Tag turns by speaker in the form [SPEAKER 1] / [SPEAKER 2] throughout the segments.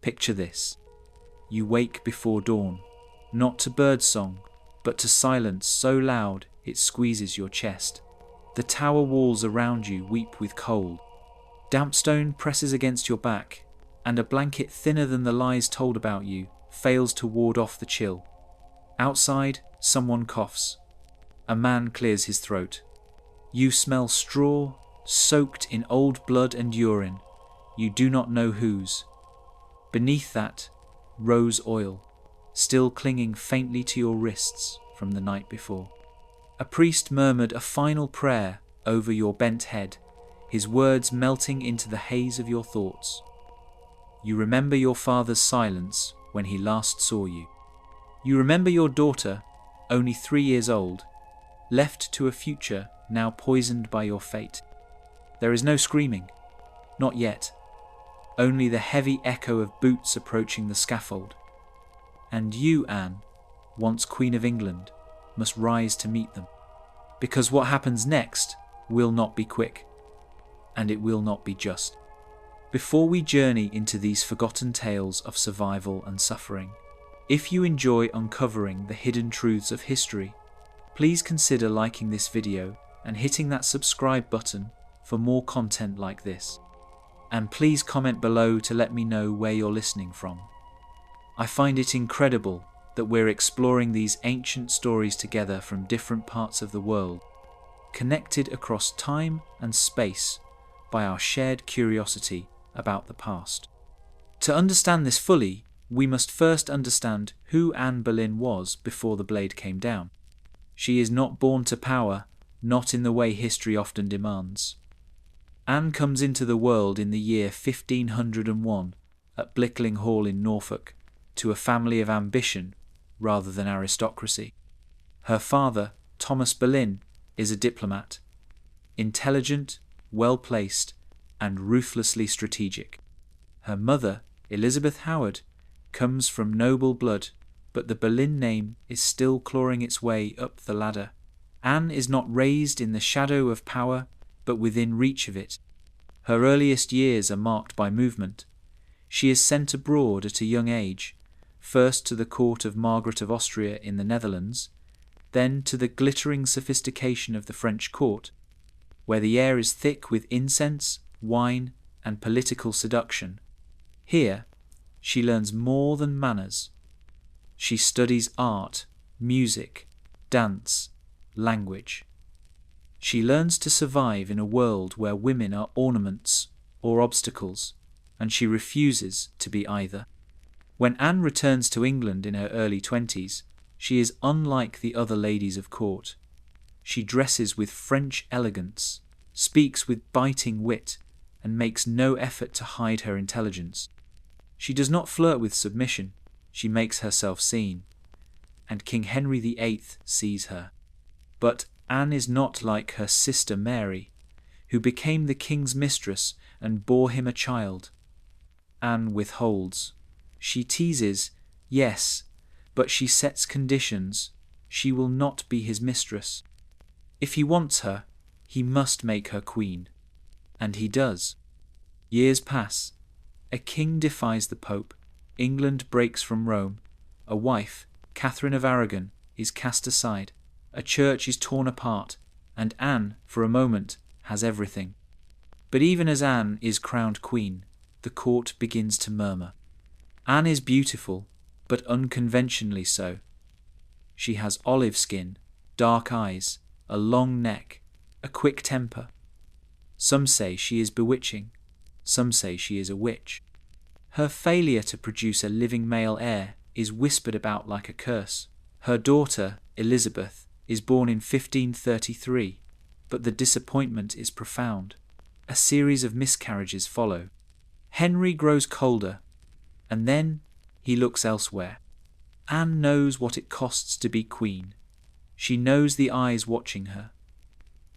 [SPEAKER 1] Picture this. You wake before dawn, not to birdsong, but to silence so loud it squeezes your chest. The tower walls around you weep with cold. Damp stone presses against your back, and a blanket thinner than the lies told about you fails to ward off the chill. Outside, someone coughs. A man clears his throat. You smell straw, soaked in old blood and urine. You do not know whose. Beneath that, rose oil, still clinging faintly to your wrists from the night before. A priest murmured a final prayer over your bent head, his words melting into the haze of your thoughts. You remember your father's silence when he last saw you. You remember your daughter, only 3 years old, left to a future now poisoned by your fate. There is no screaming, not yet, only the heavy echo of boots approaching the scaffold. And you, Anne, once Queen of England, must rise to meet them, because what happens next will not be quick, and it will not be just. Before we journey into these forgotten tales of survival and suffering, if you enjoy uncovering the hidden truths of history, please consider liking this video and hitting that subscribe button for more content like this. And please comment below to let me know where you're listening from. I find it incredible that we're exploring these ancient stories together from different parts of the world, connected across time and space by our shared curiosity about the past. To understand this fully, we must first understand who Anne Boleyn was before the blade came down. She is not born to power, not in the way history often demands. Anne comes into the world in the year 1501 at Blickling Hall in Norfolk to a family of ambition rather than aristocracy. Her father, Thomas Boleyn, is a diplomat, intelligent, well-placed, and ruthlessly strategic. Her mother, Elizabeth Howard, comes from noble blood, but the Boleyn name is still clawing its way up the ladder. Anne is not raised in the shadow of power, but within reach of it. Her earliest years are marked by movement. She is sent abroad at a young age, first to the court of Margaret of Austria in the Netherlands, then to the glittering sophistication of the French court, where the air is thick with incense, wine, and political seduction. Here, she learns more than manners. She studies art, music, dance, language. She learns to survive in a world where women are ornaments or obstacles, and she refuses to be either. When Anne returns to England in her early 20s, she is unlike the other ladies of court. She dresses with French elegance, speaks with biting wit, and makes no effort to hide her intelligence. She does not flirt with submission, she makes herself seen, and King Henry VIII sees her. But Anne is not like her sister Mary, who became the king's mistress and bore him a child. Anne withholds. She teases, yes, but she sets conditions. She will not be his mistress. If he wants her, he must make her queen. And he does. Years pass. A king defies the Pope. England breaks from Rome. A wife, Catherine of Aragon, is cast aside. A church is torn apart, and Anne, for a moment, has everything. But even as Anne is crowned queen, the court begins to murmur. Anne is beautiful, but unconventionally so. She has olive skin, dark eyes, a long neck, a quick temper. Some say she is bewitching, some say she is a witch. Her failure to produce a living male heir is whispered about like a curse. Her daughter, Elizabeth, is born in 1533, but the disappointment is profound. A series of miscarriages follow. Henry grows colder, and then he looks elsewhere. Anne knows what it costs to be queen. She knows the eyes watching her,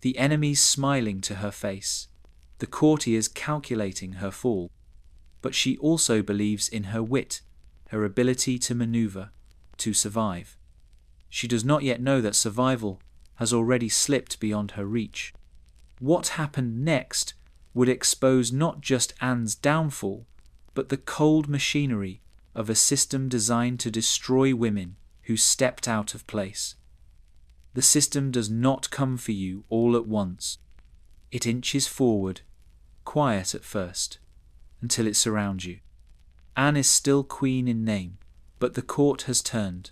[SPEAKER 1] the enemies smiling to her face, the courtiers calculating her fall. But she also believes in her wit, her ability to maneuver, to survive. She does not yet know that survival has already slipped beyond her reach. What happened next would expose not just Anne's downfall, but the cold machinery of a system designed to destroy women who stepped out of place. The system does not come for you all at once. It inches forward, quiet at first, until it surrounds you. Anne is still queen in name, but the court has turned.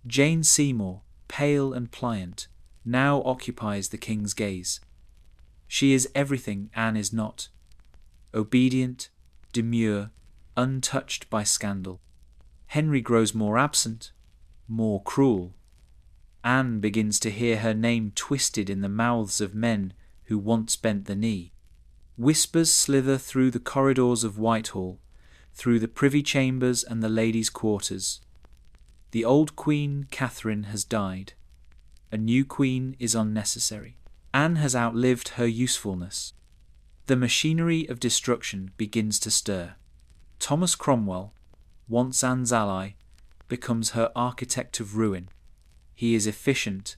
[SPEAKER 1] Jane Seymour, pale and pliant, now occupies the king's gaze. She is everything Anne is not. Obedient, demure, untouched by scandal. Henry grows more absent, more cruel. Anne begins to hear her name twisted in the mouths of men who once bent the knee. Whispers slither through the corridors of Whitehall, through the privy chambers and the ladies' quarters. The old queen, Catherine, has died. A new queen is unnecessary. Anne has outlived her usefulness. The machinery of destruction begins to stir. Thomas Cromwell, once Anne's ally, becomes her architect of ruin. He is efficient,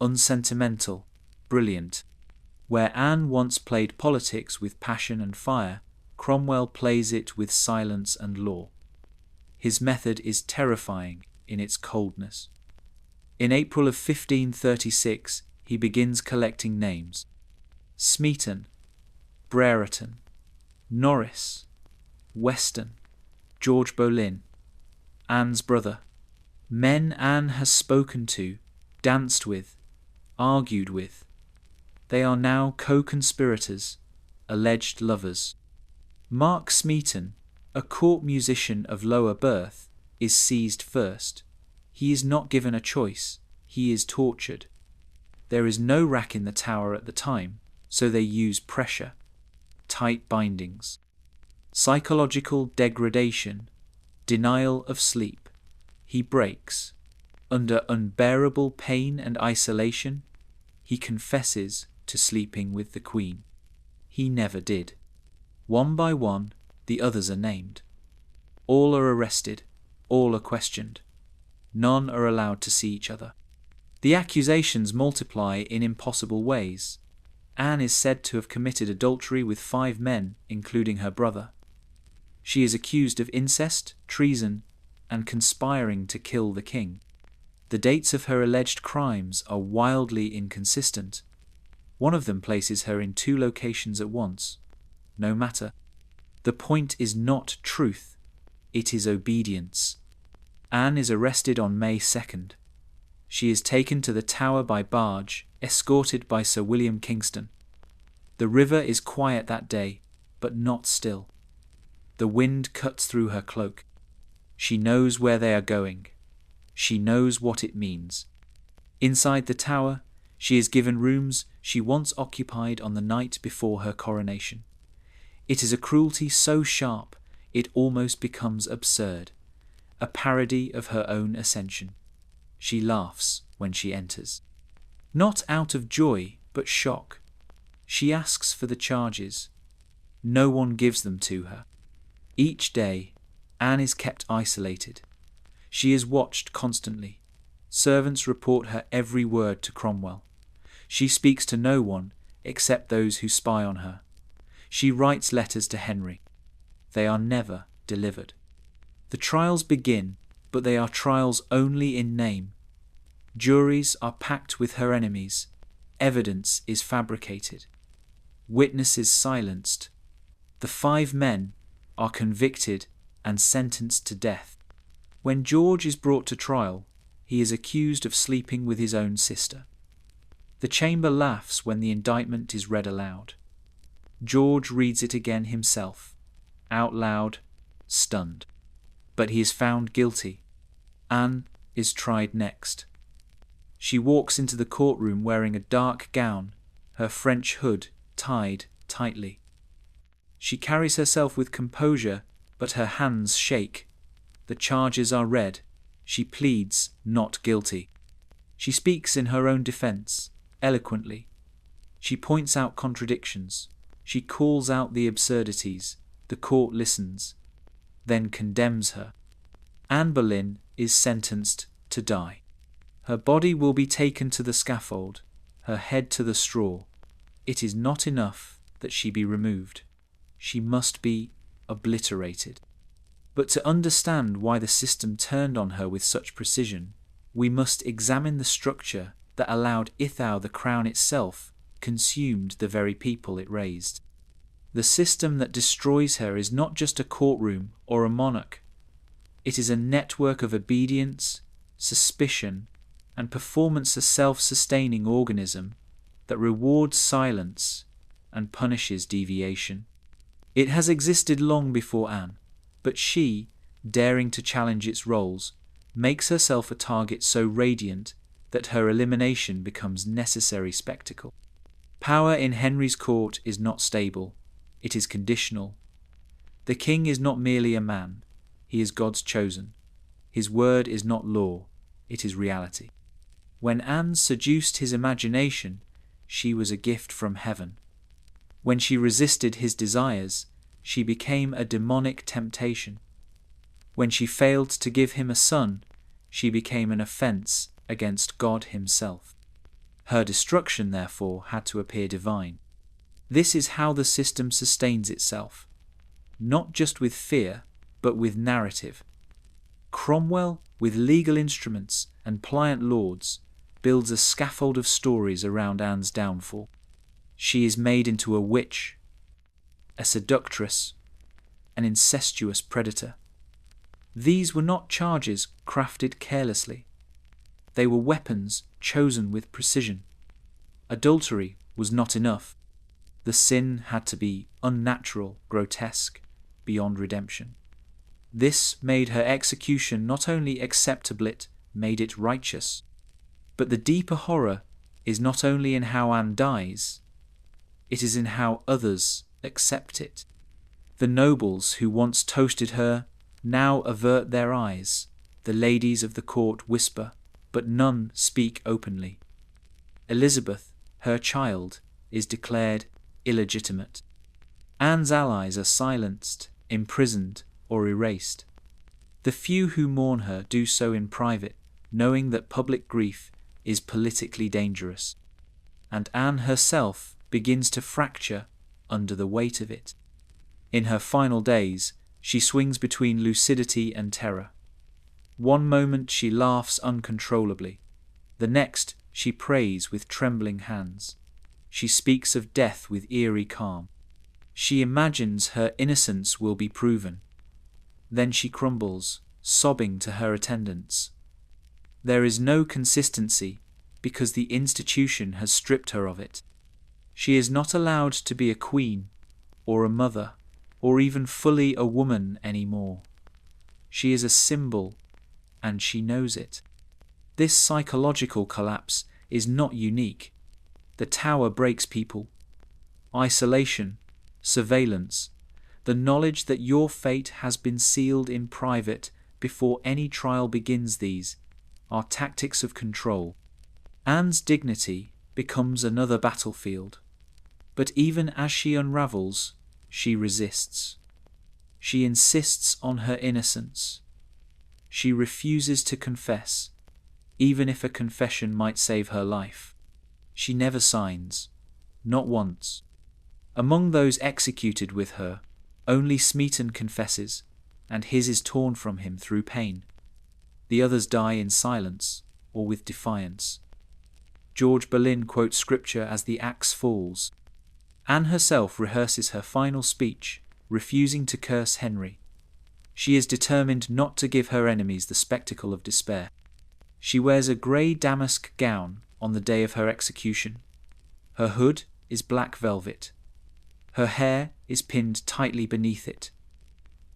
[SPEAKER 1] unsentimental, brilliant. Where Anne once played politics with passion and fire, Cromwell plays it with silence and law. His method is terrifying in its coldness. In April of 1536, he begins collecting names. Smeaton, Brereton, Norris, Weston, George Boleyn, Anne's brother. Men Anne has spoken to, danced with, argued with. They are now co-conspirators, alleged lovers. Mark Smeaton, a court musician of lower birth, is seized first. He is not given a choice, he is tortured. There is no rack in the Tower at the time, so they use pressure, tight bindings, psychological degradation, denial of sleep. He breaks. Under unbearable pain and isolation, he confesses to sleeping with the Queen. He never did. One by one, the others are named. All are arrested, all are questioned. None are allowed to see each other. The accusations multiply in impossible ways. Anne is said to have committed adultery with 5 men, including her brother. She is accused of incest, treason, and conspiring to kill the king. The dates of her alleged crimes are wildly inconsistent. One of them places her in 2 locations at once. No matter. The point is not truth, it is obedience. Anne is arrested on May 2nd. She is taken to the Tower by barge, escorted by Sir William Kingston. The river is quiet that day, but not still. The wind cuts through her cloak. She knows where they are going. She knows what it means. Inside the Tower, she is given rooms she once occupied on the night before her coronation. It is a cruelty so sharp it almost becomes absurd, a parody of her own ascension. She laughs when she enters. Not out of joy, but shock. She asks for the charges. No one gives them to her. Each day, Anne is kept isolated. She is watched constantly. Servants report her every word to Cromwell. She speaks to no one except those who spy on her. She writes letters to Henry. They are never delivered. The trials begin, but they are trials only in name. Juries are packed with her enemies. Evidence is fabricated. Witnesses silenced. The 5 men are convicted and sentenced to death. When George is brought to trial, he is accused of sleeping with his own sister. The chamber laughs when the indictment is read aloud. George reads it again himself, out loud, stunned. But he is found guilty. Anne is tried next. She walks into the courtroom wearing a dark gown, her French hood tied tightly. She carries herself with composure, but her hands shake. The charges are read. She pleads not guilty. She speaks in her own defense, eloquently. She points out contradictions. She calls out the absurdities. The court listens, then condemns her. Anne Boleyn is sentenced to die. Her body will be taken to the scaffold, her head to the straw. It is not enough that she be removed. She must be obliterated. But to understand why the system turned on her with such precision, we must examine the structure that allowed Ithau the crown itself consumed the very people it raised. The system that destroys her is not just a courtroom or a monarch. It is a network of obedience, suspicion, and performance, a self-sustaining organism that rewards silence and punishes deviation. It has existed long before Anne, but she, daring to challenge its roles, makes herself a target so radiant that her elimination becomes necessary spectacle. Power in Henry's court is not stable, it is conditional. The king is not merely a man, he is God's chosen. His word is not law, it is reality. When Anne seduced his imagination, she was a gift from heaven. When she resisted his desires, she became a demonic temptation. When she failed to give him a son, she became an offense against God himself. Her destruction, therefore, had to appear divine. This is how the system sustains itself, not just with fear, but with narrative. Cromwell, with legal instruments and pliant lords, builds a scaffold of stories around Anne's downfall. She is made into a witch, a seductress, an incestuous predator. These were not charges crafted carelessly. They were weapons chosen with precision. Adultery was not enough. The sin had to be unnatural, grotesque, beyond redemption. This made her execution not only acceptable, it made it righteous. But the deeper horror is not only in how Anne dies, it is in how others accept it. The nobles who once toasted her now avert their eyes. The ladies of the court whisper, but none speak openly. Elizabeth, her child, is declared illegitimate. Anne's allies are silenced, imprisoned, or erased. The few who mourn her do so in private, knowing that public grief is politically dangerous. And Anne herself begins to fracture under the weight of it. In her final days, she swings between lucidity and terror. One moment she laughs uncontrollably. The next she prays with trembling hands. She speaks of death with eerie calm. She imagines her innocence will be proven. Then she crumbles, sobbing to her attendants. There is no consistency because the institution has stripped her of it. She is not allowed to be a queen, or a mother, or even fully a woman anymore. She is a symbol, and she knows it. This psychological collapse is not unique. The Tower breaks people. Isolation, surveillance, the knowledge that your fate has been sealed in private before any trial begins, these are tactics of control. Anne's dignity becomes another battlefield. But even as she unravels, she resists. She insists on her innocence. She refuses to confess, even if a confession might save her life. She never signs, not once. Among those executed with her, only Smeaton confesses, and his is torn from him through pain. The others die in silence or with defiance. George Boleyn quotes scripture as the axe falls. Anne herself rehearses her final speech, refusing to curse Henry. She is determined not to give her enemies the spectacle of despair. She wears a grey damask gown on the day of her execution. Her hood is black velvet. Her hair is pinned tightly beneath it.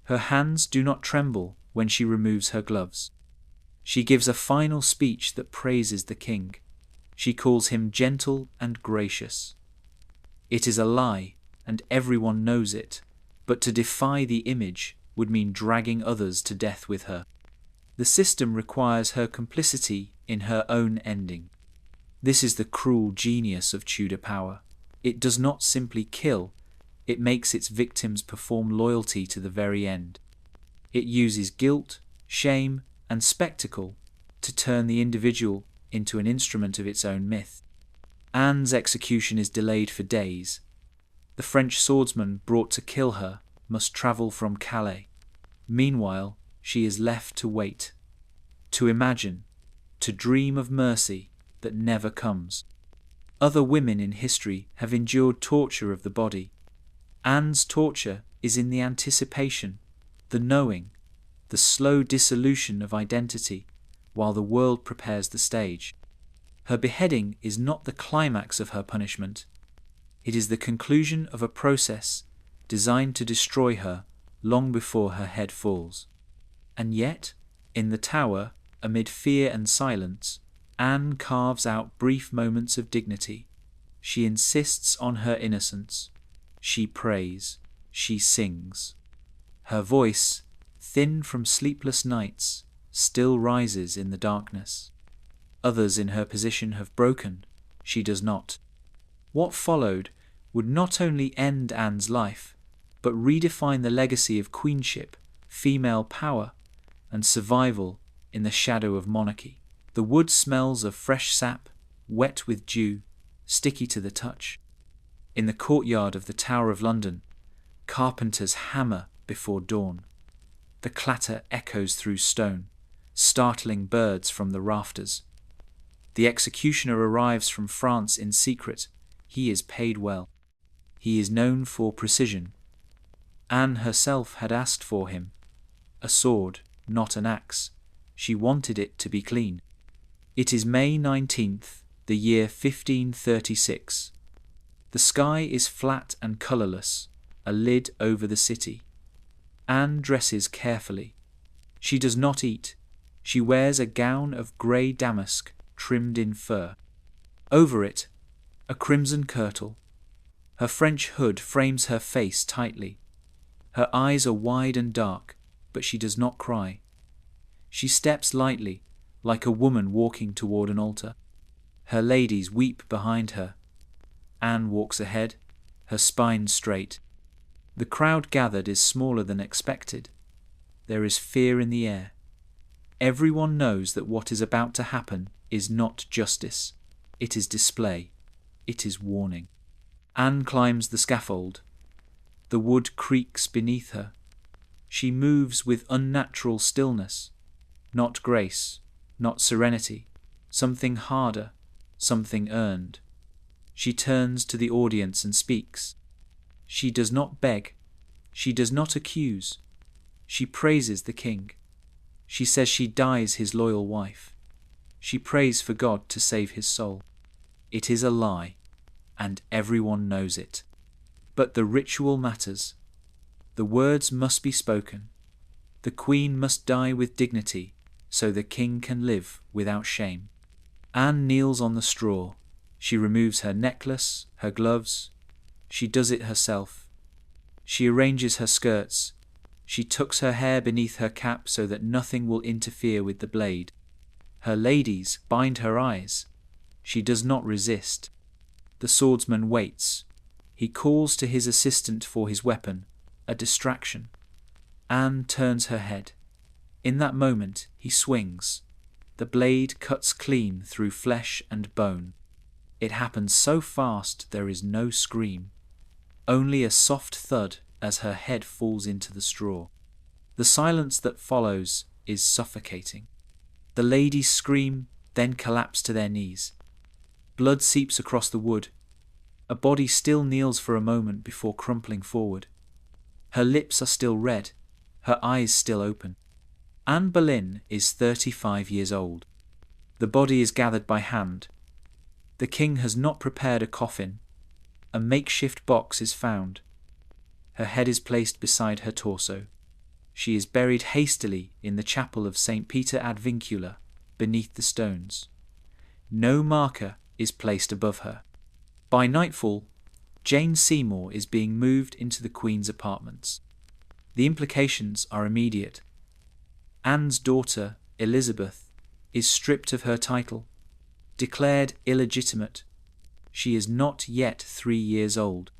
[SPEAKER 1] Her hands do not tremble when she removes her gloves. She gives a final speech that praises the king. She calls him gentle and gracious. It is a lie, and everyone knows it, but to defy the image would mean dragging others to death with her. The system requires her complicity in her own ending. This is the cruel genius of Tudor power. It does not simply kill, it makes its victims perform loyalty to the very end. It uses guilt, shame, and spectacle to turn the individual into an instrument of its own myth. Anne's execution is delayed for days. The French swordsman brought to kill her must travel from Calais. Meanwhile, she is left to wait, to imagine, to dream of mercy that never comes. Other women in history have endured torture of the body. Anne's torture is in the anticipation, the knowing, the slow dissolution of identity, while the world prepares the stage. Her beheading is not the climax of her punishment. It is the conclusion of a process designed to destroy her long before her head falls. And yet, in the tower, amid fear and silence, Anne carves out brief moments of dignity. She insists on her innocence. She prays. She sings. Her voice, thin from sleepless nights, still rises in the darkness. Others in her position have broken. She does not. What followed would not only end Anne's life, but redefine the legacy of queenship, female power, and survival in the shadow of monarchy. The wood smells of fresh sap, wet with dew, sticky to the touch. In the courtyard of the Tower of London, carpenters hammer before dawn. The clatter echoes through stone, startling birds from the rafters. The executioner arrives from France in secret. He is paid well. He is known for precision. Anne herself had asked for him. A sword, not an axe. She wanted it to be clean. It is May 19th, the year 1536. The sky is flat and colourless, a lid over the city. Anne dresses carefully. She does not eat. She wears a gown of grey damask trimmed in fur. Over it, a crimson kirtle. Her French hood frames her face tightly. Her eyes are wide and dark, but she does not cry. She steps lightly, like a woman walking toward an altar. Her ladies weep behind her. Anne walks ahead, her spine straight. The crowd gathered is smaller than expected. There is fear in the air. Everyone knows that what is about to happen is not justice. It is display. It is warning. Anne climbs the scaffold. The wood creaks beneath her. She moves with unnatural stillness. Not grace, not serenity. Something harder, something earned. She turns to the audience and speaks. She does not beg. She does not accuse. She praises the king. She says she dies his loyal wife. She prays for God to save his soul. It is a lie, and everyone knows it. But the ritual matters. The words must be spoken. The queen must die with dignity, so the king can live without shame. Anne kneels on the straw. She removes her necklace, her gloves. She does it herself. She arranges her skirts. She tucks her hair beneath her cap so that nothing will interfere with the blade. Her ladies bind her eyes. She does not resist. The swordsman waits. He calls to his assistant for his weapon, a distraction. Anne turns her head. In that moment, he swings. The blade cuts clean through flesh and bone. It happens so fast there is no scream, only a soft thud as her head falls into the straw. The silence that follows is suffocating. The ladies scream, then collapse to their knees. Blood seeps across the wood. A body still kneels for a moment before crumpling forward. Her lips are still red, her eyes still open. Anne Boleyn is 35 years old. The body is gathered by hand. The king has not prepared a coffin. A makeshift box is found. Her head is placed beside her torso. She is buried hastily in the chapel of St. Peter ad Vincula, beneath the stones. No marker is placed above her. By nightfall, Jane Seymour is being moved into the Queen's apartments. The implications are immediate. Anne's daughter, Elizabeth, is stripped of her title, declared illegitimate. She is not yet 3 years old.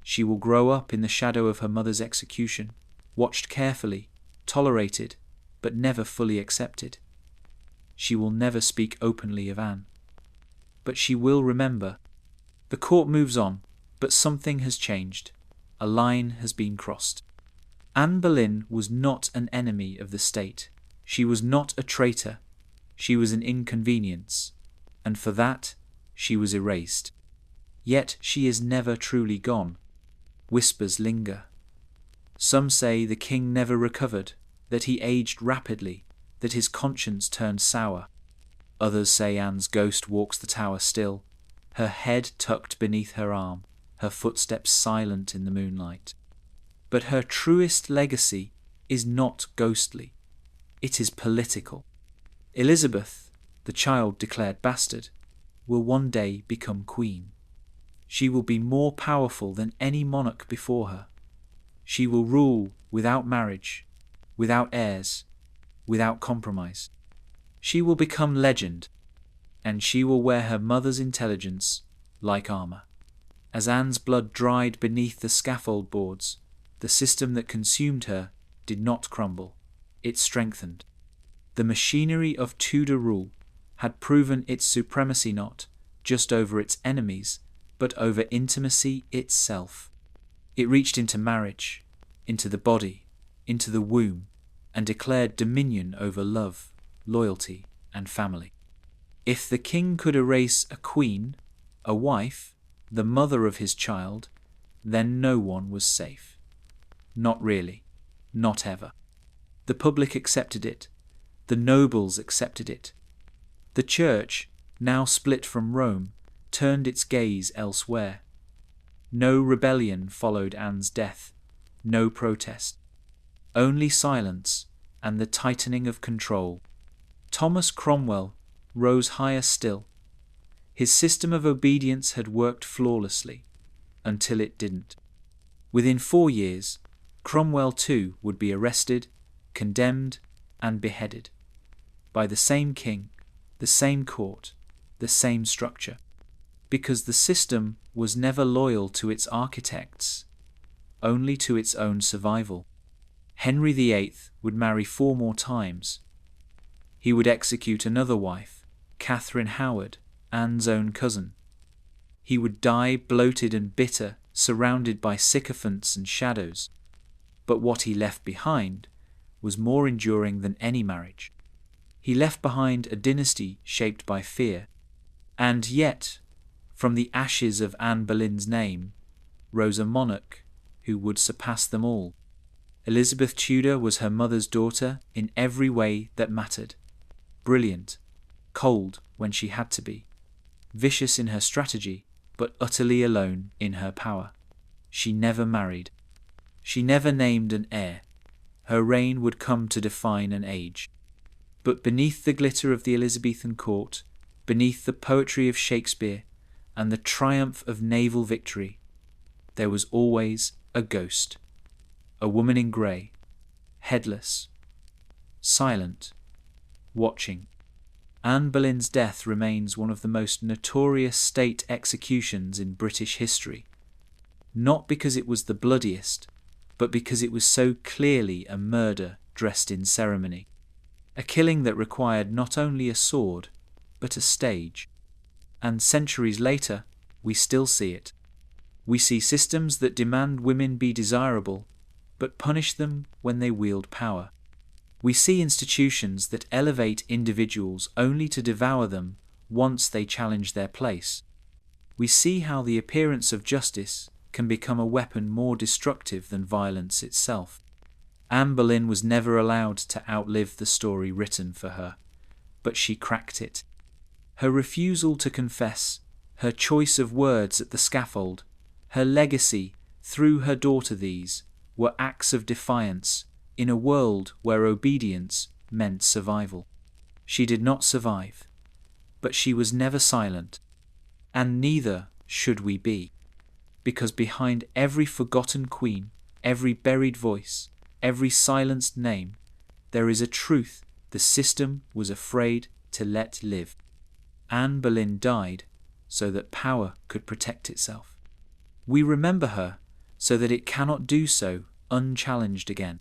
[SPEAKER 1] She will grow up in the shadow of her mother's execution, watched carefully, tolerated, but never fully accepted. She will never speak openly of Anne. But she will remember. The court moves on, but something has changed. A line has been crossed. Anne Boleyn was not an enemy of the state. She was not a traitor. She was an inconvenience, and for that she was erased. Yet she is never truly gone. Whispers linger. Some say the king never recovered, that he aged rapidly, that his conscience turned sour. Others say Anne's ghost walks the tower still, her head tucked beneath her arm, her footsteps silent in the moonlight. But her truest legacy is not ghostly. It is political. Elizabeth, the child declared bastard, will one day become queen. She will be more powerful than any monarch before her. She will rule without marriage, without heirs, without compromise. She will become legend, and she will wear her mother's intelligence like armor. As Anne's blood dried beneath the scaffold boards, the system that consumed her did not crumble. It strengthened. The machinery of Tudor rule had proven its supremacy not just over its enemies, but over intimacy itself. It reached into marriage, into the body, into the womb, and declared dominion over love, loyalty, and family. If the king could erase a queen, a wife, the mother of his child, then no one was safe. Not really, not ever. The public accepted it. The nobles accepted it. The church, now split from Rome, turned its gaze elsewhere. No rebellion followed Anne's death, no protest. Only silence and the tightening of control. Thomas Cromwell rose higher still. His system of obedience had worked flawlessly, until it didn't. Within 4 years, Cromwell too would be arrested, condemned, and beheaded. By the same king, the same court, the same structure. Because the system was never loyal to its architects, only to its own survival. Henry VIII would marry 4 more times. He would execute another wife, Catherine Howard, Anne's own cousin. He would die bloated and bitter, surrounded by sycophants and shadows. But what he left behind was more enduring than any marriage. He left behind a dynasty shaped by fear. And yet, from the ashes of Anne Boleyn's name, rose a monarch who would surpass them all. Elizabeth Tudor was her mother's daughter in every way that mattered. Brilliant, cold when she had to be, vicious in her strategy, but utterly alone in her power. She never married. She never named an heir. Her reign would come to define an age. But beneath the glitter of the Elizabethan court, beneath the poetry of Shakespeare and the triumph of naval victory, there was always a ghost. A woman in grey, headless, silent, watching. Anne Boleyn's death remains one of the most notorious state executions in British history, not because it was the bloodiest, but because it was so clearly a murder dressed in ceremony, a killing that required not only a sword, but a stage. And centuries later, we still see it. We see systems that demand women be desirable, but punish them when they wield power. We see institutions that elevate individuals only to devour them once they challenge their place. We see how the appearance of justice can become a weapon more destructive than violence itself. Anne Boleyn was never allowed to outlive the story written for her, but she cracked it. Her refusal to confess, her choice of words at the scaffold, her legacy through her daughter, these were acts of defiance in a world where obedience meant survival. She did not survive, but she was never silent, and neither should we be, because behind every forgotten queen, every buried voice, every silenced name, there is a truth the system was afraid to let live. Anne Boleyn died so that power could protect itself. We remember her so that it cannot do so unchallenged again.